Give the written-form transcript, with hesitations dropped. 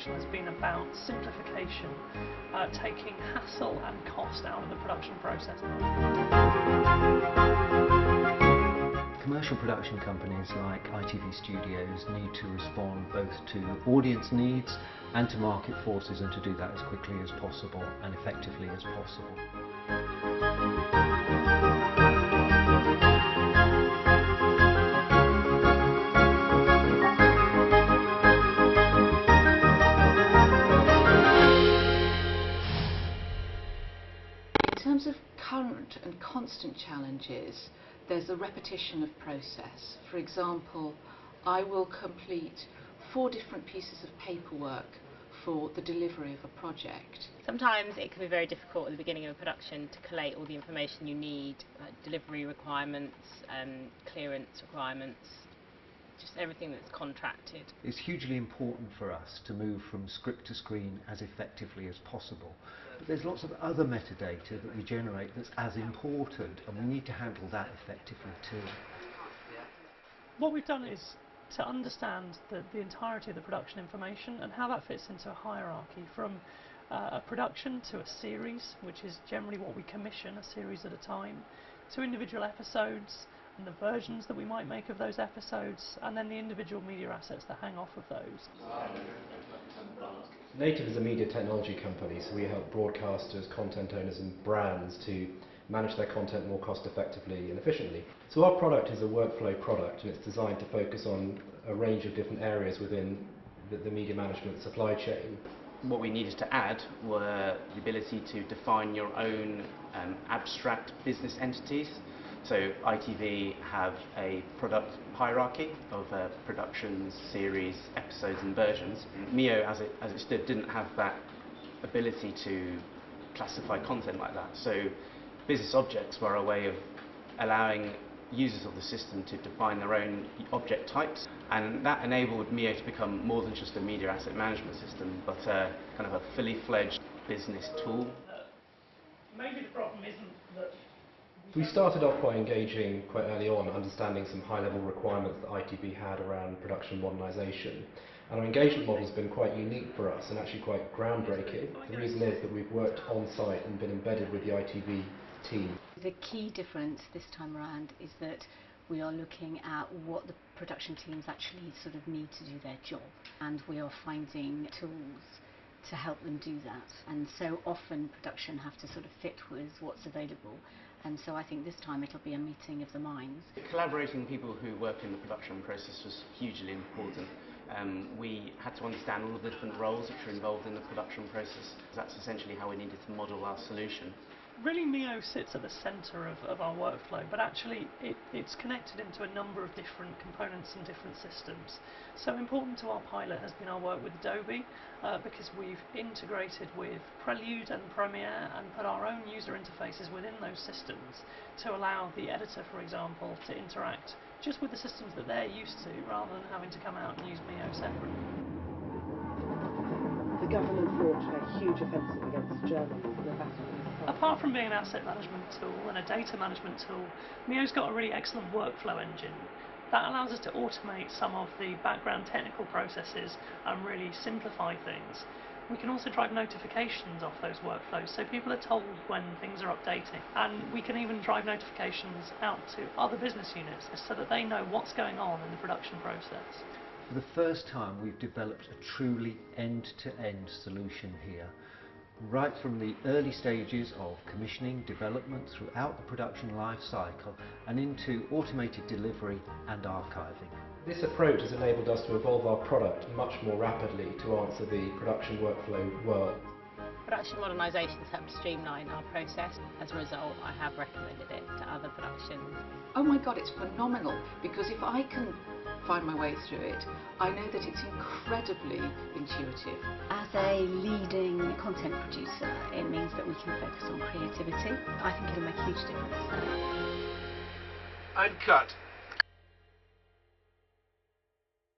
transformation has been about simplification, taking hassle and cost out of the production process. Commercial production companies like ITV Studios need to respond both to audience needs and to market forces, and to do that as quickly as possible and effectively as possible. In terms of current and constant challenges, there's a repetition of process. For example, I will complete 4 different pieces of paperwork for the delivery of a project. Sometimes it can be very difficult at the beginning of a production to collate all the information you need, delivery requirements, clearance requirements, just everything that's contracted. It's hugely important for us to move from script to screen as effectively as possible. But there's lots of other metadata that we generate that's as important, and we need to handle that effectively too. What we've done is to understand the entirety of the production information and how that fits into a hierarchy, from a production to a series, which is generally what we commission, a series at a time, to individual episodes and the versions that we might make of those episodes, and then the individual media assets that hang off of those. Nativ is a media technology company, so we help broadcasters, content owners and brands to manage their content more cost effectively and efficiently. So our product is a workflow product, and it's designed to focus on a range of different areas within the media management supply chain. What we needed to add were the ability to define your own abstract business entities. So ITV have a product hierarchy of productions, series, episodes and versions. Mio, as it stood, didn't have that ability to classify content like that. So business objects were a way of allowing users of the system to define their own object types, and that enabled Mio to become more than just a media asset management system, but kind of a fully fledged business tool. Maybe the problem isn't that We started off by engaging quite early on, understanding some high-level requirements that ITV had around production modernisation. And our engagement model has been quite unique for us and actually quite groundbreaking. The reason is that we've worked on-site and been embedded with the ITV team. The key difference this time around is that we are looking at what the production teams actually sort of need to do their job, and we are finding tools to help them do that. And so often production have to sort of fit with what's available, and so I think this time it'll be a meeting of the minds. Collaborating with people who work in the production process was hugely important. We had to understand all of the different roles which are involved in the production process. That's essentially how we needed to model our solution. really Mio sits at the centre of our workflow, but actually it's connected into a number of different components and different systems. So important to our pilot has been our work with Adobe, because we've integrated with Prelude and Premiere and put our own user interfaces within those systems to allow the editor, for example, to interact just with the systems that they're used to, rather than having to come out and use Mio separately. The government launched a huge offensive against Germany for the battle. Apart from being an asset management tool and a data management tool, Mio's got a really excellent workflow engine that allows us to automate some of the background technical processes and really simplify things. We can also drive notifications off those workflows, so people are told when things are updating, and we can even drive notifications out to other business units so that they know what's going on in the production process. For the first time, we've developed a truly end-to-end solution here, right from the early stages of commissioning, development, throughout the production life cycle, and into automated delivery and archiving. This approach has enabled us to evolve our product much more rapidly to answer the production workflow well. Production modernisation has helped streamline our process. As a result, I have recommended it to other productions. Oh my God, it's phenomenal, because if I can find my way through it, I know that it's incredibly intuitive. As a leading content producer, it means that we can focus on creativity. I think it'll make a huge difference. Uncut.